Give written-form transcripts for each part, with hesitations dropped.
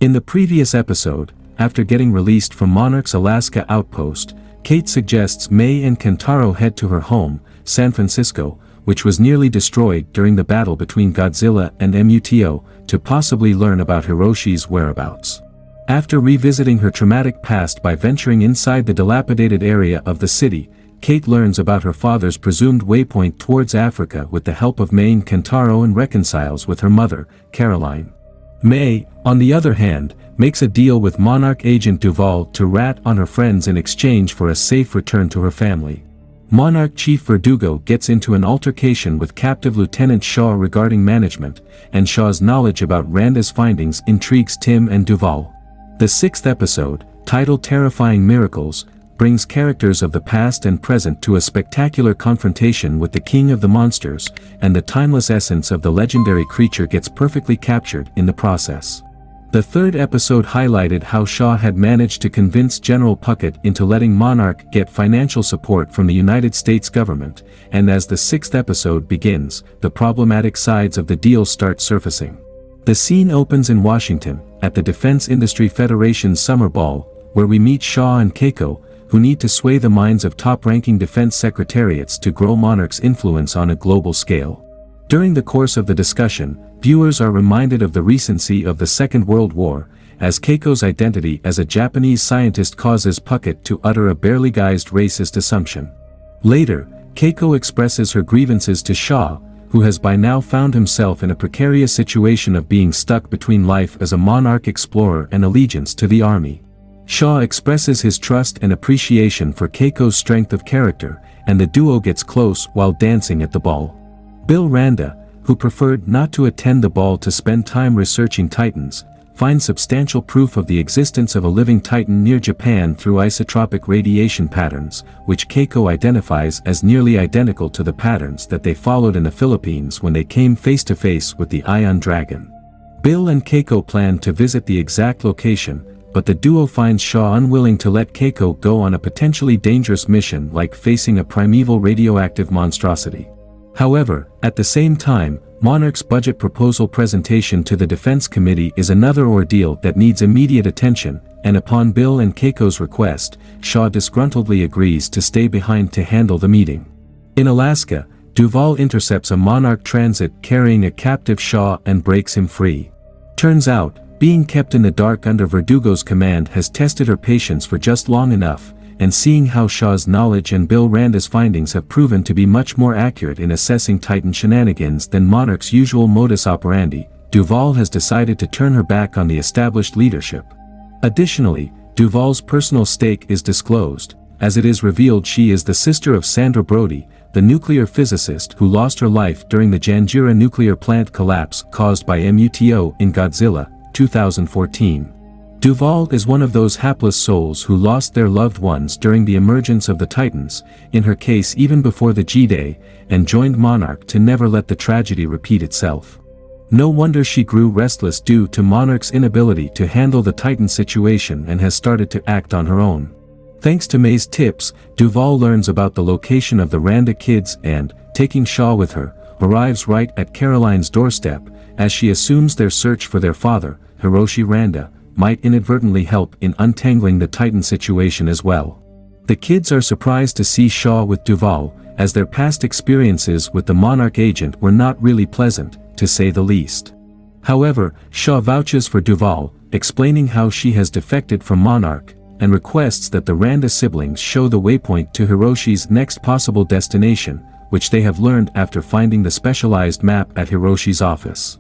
In the previous episode, after getting released from Monarch's Alaska outpost, Kate suggests May and Kentaro head to her home, San Francisco, which was nearly destroyed during the battle between Godzilla and MUTO, to possibly learn about Hiroshi's whereabouts. After revisiting her traumatic past by venturing inside the dilapidated area of the city, Kate learns about her father's presumed waypoint towards Africa with the help of May and Kentaro and reconciles with her mother, Caroline. May, on the other hand, makes a deal with Monarch agent Duval to rat on her friends in exchange for a safe return to her family. Monarch Chief Verdugo gets into an altercation with captive Lieutenant Shaw regarding management, and Shaw's knowledge about Randa's findings intrigues Tim and Duval. The sixth episode, titled Terrifying Miracles, brings characters of the past and present to a spectacular confrontation with the King of the Monsters, and the timeless essence of the legendary creature gets perfectly captured in the process. The third episode highlighted how Shaw had managed to convince General Puckett into letting Monarch get financial support from the United States government, and as the sixth episode begins, the problematic sides of the deal start surfacing. The scene opens in Washington, at the Defense Industry Federation's Summer Ball, where we meet Shaw and Keiko, who need to sway the minds of top-ranking defense secretariats to grow Monarch's influence on a global scale. During the course of the discussion, viewers are reminded of the recency of the Second World War, as Keiko's identity as a Japanese scientist causes Puckett to utter a barely guised racist assumption. Later, Keiko expresses her grievances to Shaw, who has by now found himself in a precarious situation of being stuck between life as a Monarch explorer and allegiance to the army. Shaw expresses his trust and appreciation for Keiko's strength of character, and the duo gets close while dancing at the ball. Bill Randa, who preferred not to attend the ball to spend time researching Titans, finds substantial proof of the existence of a living Titan near Japan through isotropic radiation patterns, which Keiko identifies as nearly identical to the patterns that they followed in the Philippines when they came face-to-face with the Ion Dragon. Bill and Keiko plan to visit the exact location, but the duo finds Shaw unwilling to let Keiko go on a potentially dangerous mission like facing a primeval radioactive monstrosity. However, at the same time, Monarch's budget proposal presentation to the Defense Committee is another ordeal that needs immediate attention, and upon Bill and Keiko's request, Shaw disgruntledly agrees to stay behind to handle the meeting. In Alaska, Duval intercepts a Monarch transit carrying a captive Shaw and breaks him free. Turns out, being kept in the dark under Verdugo's command has tested her patience for just long enough, and seeing how Shaw's knowledge and Bill Randa's findings have proven to be much more accurate in assessing Titan shenanigans than Monarch's usual modus operandi, Duval has decided to turn her back on the established leadership. Additionally, Duval's personal stake is disclosed, as it is revealed she is the sister of Sandra Brody, the nuclear physicist who lost her life during the Janjira nuclear plant collapse caused by MUTO in Godzilla, 2014. Duval is one of those hapless souls who lost their loved ones during the emergence of the Titans, in her case even before the G-Day, and joined Monarch to never let the tragedy repeat itself. No wonder she grew restless due to Monarch's inability to handle the Titan situation and has started to act on her own. Thanks to May's tips, Duval learns about the location of the Randa kids and, taking Shaw with her, arrives right at Caroline's doorstep, as she assumes their search for their father, Hiroshi Randa, might inadvertently help in untangling the Titan situation as well. The kids are surprised to see Shaw with Duval, as their past experiences with the Monarch agent were not really pleasant, to say the least. However, Shaw vouches for Duval, explaining how she has defected from Monarch, and requests that the Randa siblings show the waypoint to Hiroshi's next possible destination, which they have learned after finding the specialized map at Hiroshi's office.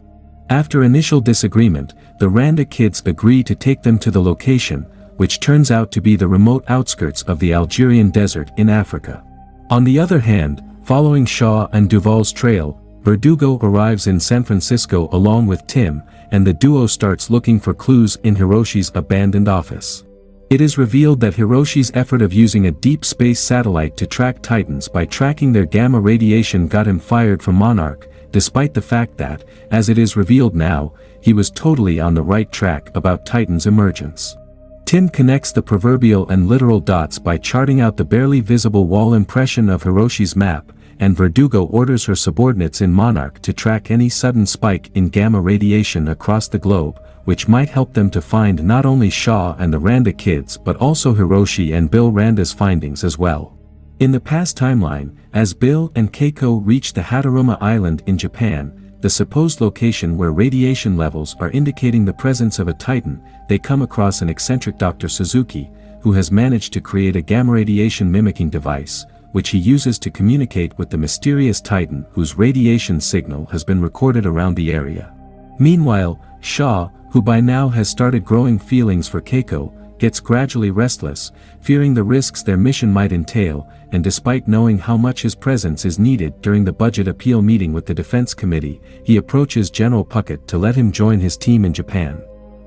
After initial disagreement, the Randa kids agree to take them to the location, which turns out to be the remote outskirts of the Algerian desert in Africa. On the other hand, following Shaw and Duval's trail, Verdugo arrives in San Francisco along with Tim, and the duo starts looking for clues in Hiroshi's abandoned office. It is revealed that Hiroshi's effort of using a deep space satellite to track Titans by tracking their gamma radiation got him fired from Monarch, despite the fact that, as it is revealed now, he was totally on the right track about Titan's emergence. Tim connects the proverbial and literal dots by charting out the barely visible wall impression of Hiroshi's map, and Verdugo orders her subordinates in Monarch to track any sudden spike in gamma radiation across the globe, which might help them to find not only Shaw and the Randa kids but also Hiroshi and Bill Randa's findings as well. In the past timeline, as Bill and Keiko reach the Hataruma Island in Japan, the supposed location where radiation levels are indicating the presence of a Titan, they come across an eccentric Dr. Suzuki, who has managed to create a gamma radiation mimicking device, which he uses to communicate with the mysterious Titan whose radiation signal has been recorded around the area. Meanwhile, Shaw, who by now has started growing feelings for Keiko, gets gradually restless, fearing the risks their mission might entail, and despite knowing how much his presence is needed during the budget appeal meeting with the Defense Committee, he approaches General Puckett to let him join his team in Japan.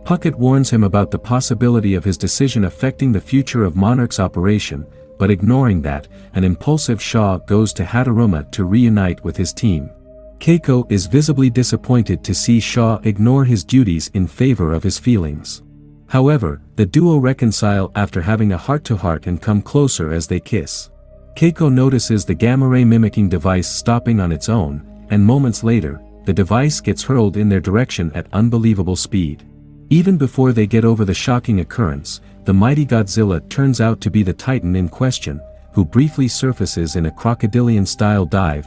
Puckett warns him about the possibility of his decision affecting the future of Monarch's operation, but ignoring that, an impulsive Shaw goes to Hataruma to reunite with his team. Keiko is visibly disappointed to see Shaw ignore his duties in favor of his feelings. However, the duo reconcile after having a heart-to-heart and come closer as they kiss. Keiko notices the gamma-ray mimicking device stopping on its own, and moments later, the device gets hurled in their direction at unbelievable speed. Even before they get over the shocking occurrence, the mighty Godzilla turns out to be the Titan in question, who briefly surfaces in a crocodilian-style dive.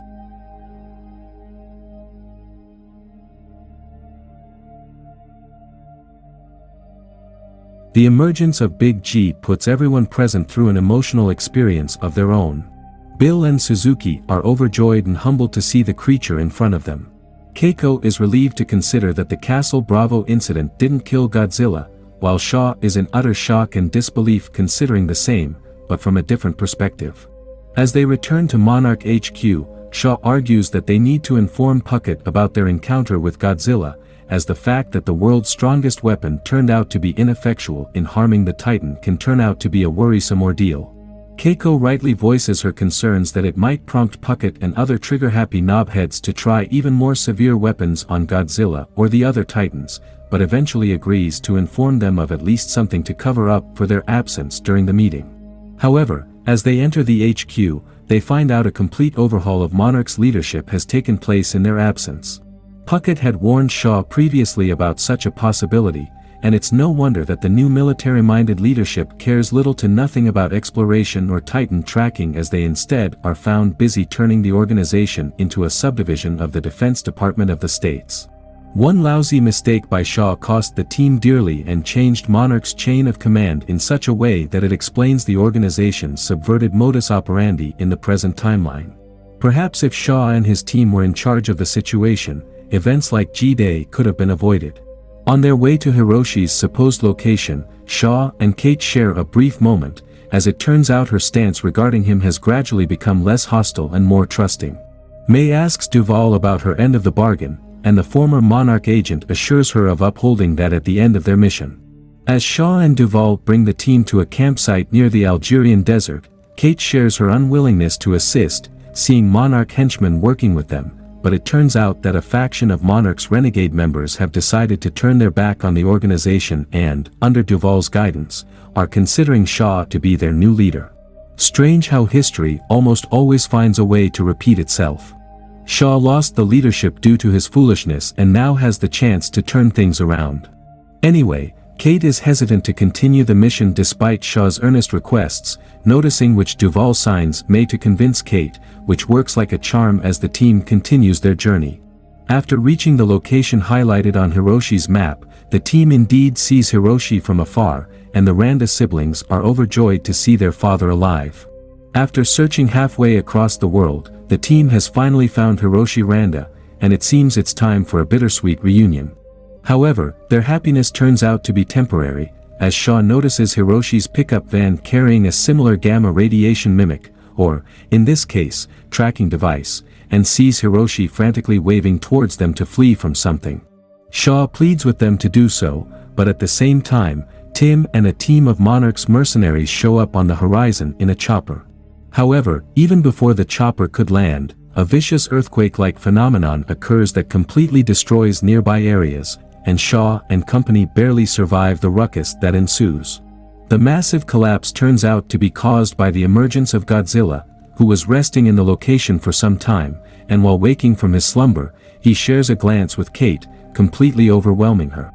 The emergence of Big G puts everyone present through an emotional experience of their own. Bill and Suzuki are overjoyed and humbled to see the creature in front of them. Keiko is relieved to consider that the Castle Bravo incident didn't kill Godzilla, while Shaw is in utter shock and disbelief considering the same, but from a different perspective. As they return to Monarch HQ, Shaw argues that they need to inform Puckett about their encounter with Godzilla, as the fact that the world's strongest weapon turned out to be ineffectual in harming the Titan can turn out to be a worrisome ordeal. Keiko rightly voices her concerns that it might prompt Puckett and other trigger-happy knobheads to try even more severe weapons on Godzilla or the other Titans, but eventually agrees to inform them of at least something to cover up for their absence during the meeting. However, as they enter the HQ, they find out a complete overhaul of Monarch's leadership has taken place in their absence. Puckett had warned Shaw previously about such a possibility, and it's no wonder that the new military-minded leadership cares little to nothing about exploration or Titan tracking, as they instead are found busy turning the organization into a subdivision of the Defense Department of the States. One lousy mistake by Shaw cost the team dearly and changed Monarch's chain of command in such a way that it explains the organization's subverted modus operandi in the present timeline. Perhaps if Shaw and his team were in charge of the situation, events like G-Day could have been avoided. On their way to Hiroshi's supposed location, Shaw and Kate share a brief moment, as it turns out her stance regarding him has gradually become less hostile and more trusting. May asks Duval about her end of the bargain, and the former Monarch agent assures her of upholding that at the end of their mission. As Shaw and Duval bring the team to a campsite near the Algerian desert, Kate shares her unwillingness to assist, seeing Monarch henchmen working with them, but it turns out that a faction of Monarch's renegade members have decided to turn their back on the organization and, under Duval's guidance, are considering Shaw to be their new leader. Strange how history almost always finds a way to repeat itself. Shaw lost the leadership due to his foolishness and now has the chance to turn things around. Anyway, Kate is hesitant to continue the mission despite Shaw's earnest requests, noticing which Duval signs May to convince Kate, which works like a charm as the team continues their journey. After reaching the location highlighted on Hiroshi's map, the team indeed sees Hiroshi from afar, and the Randa siblings are overjoyed to see their father alive. After searching halfway across the world, the team has finally found Hiroshi Randa, and it seems it's time for a bittersweet reunion. However, their happiness turns out to be temporary, as Shaw notices Hiroshi's pickup van carrying a similar gamma radiation mimic, or, in this case, tracking device, and sees Hiroshi frantically waving towards them to flee from something. Shaw pleads with them to do so, but at the same time, Tim and a team of Monarch's mercenaries show up on the horizon in a chopper. However, even before the chopper could land, a vicious earthquake-like phenomenon occurs that completely destroys nearby areas, and Shaw and company barely survive the ruckus that ensues. The massive collapse turns out to be caused by the emergence of Godzilla, who was resting in the location for some time, and while waking from his slumber, he shares a glance with Kate, completely overwhelming her.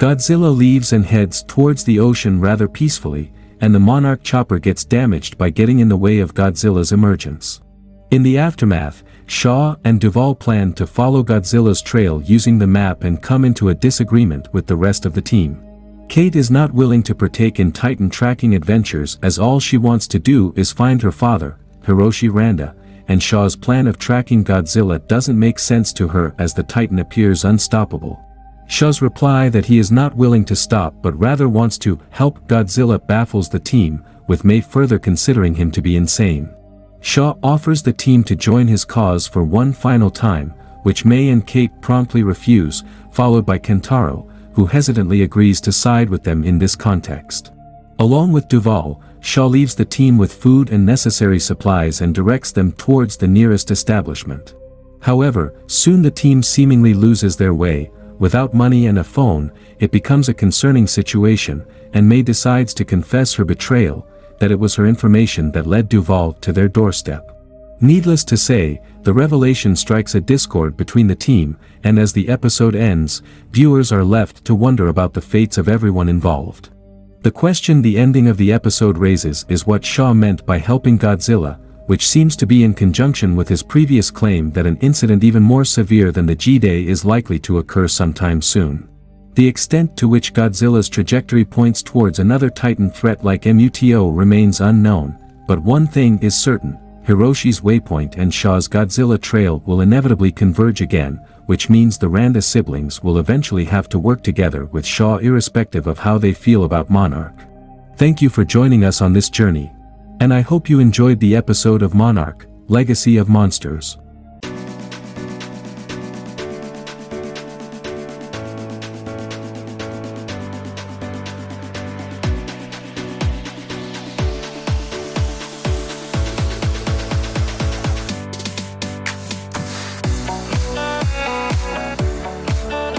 Godzilla leaves and heads towards the ocean rather peacefully, and the Monarch chopper gets damaged by getting in the way of Godzilla's emergence. In the aftermath, Shaw and Duval plan to follow Godzilla's trail using the map and come into a disagreement with the rest of the team. Kate is not willing to partake in Titan tracking adventures as all she wants to do is find her father, Hiroshi Randa, and Shaw's plan of tracking Godzilla doesn't make sense to her as the Titan appears unstoppable. Shaw's reply that he is not willing to stop but rather wants to help Godzilla baffles the team, with May further considering him to be insane. Shaw offers the team to join his cause for one final time, which May and Kate promptly refuse, followed by Kentaro, who hesitantly agrees to side with them in this context. Along with Duval, Shaw leaves the team with food and necessary supplies and directs them towards the nearest establishment. However, soon the team seemingly loses their way. Without money and a phone, it becomes a concerning situation, and May decides to confess her betrayal, that it was her information that led Duval to their doorstep. Needless to say, the revelation strikes a discord between the team, and as the episode ends, viewers are left to wonder about the fates of everyone involved. The question the ending of the episode raises is what Shaw meant by helping Godzilla, which seems to be in conjunction with his previous claim that an incident even more severe than the G-Day is likely to occur sometime soon. The extent to which Godzilla's trajectory points towards another Titan threat like MUTO remains unknown, but one thing is certain: Hiroshi's waypoint and Shaw's Godzilla trail will inevitably converge again, which means the Randa siblings will eventually have to work together with Shaw irrespective of how they feel about Monarch. Thank you for joining us on this journey. And I hope you enjoyed the episode of Monarch, Legacy of Monsters.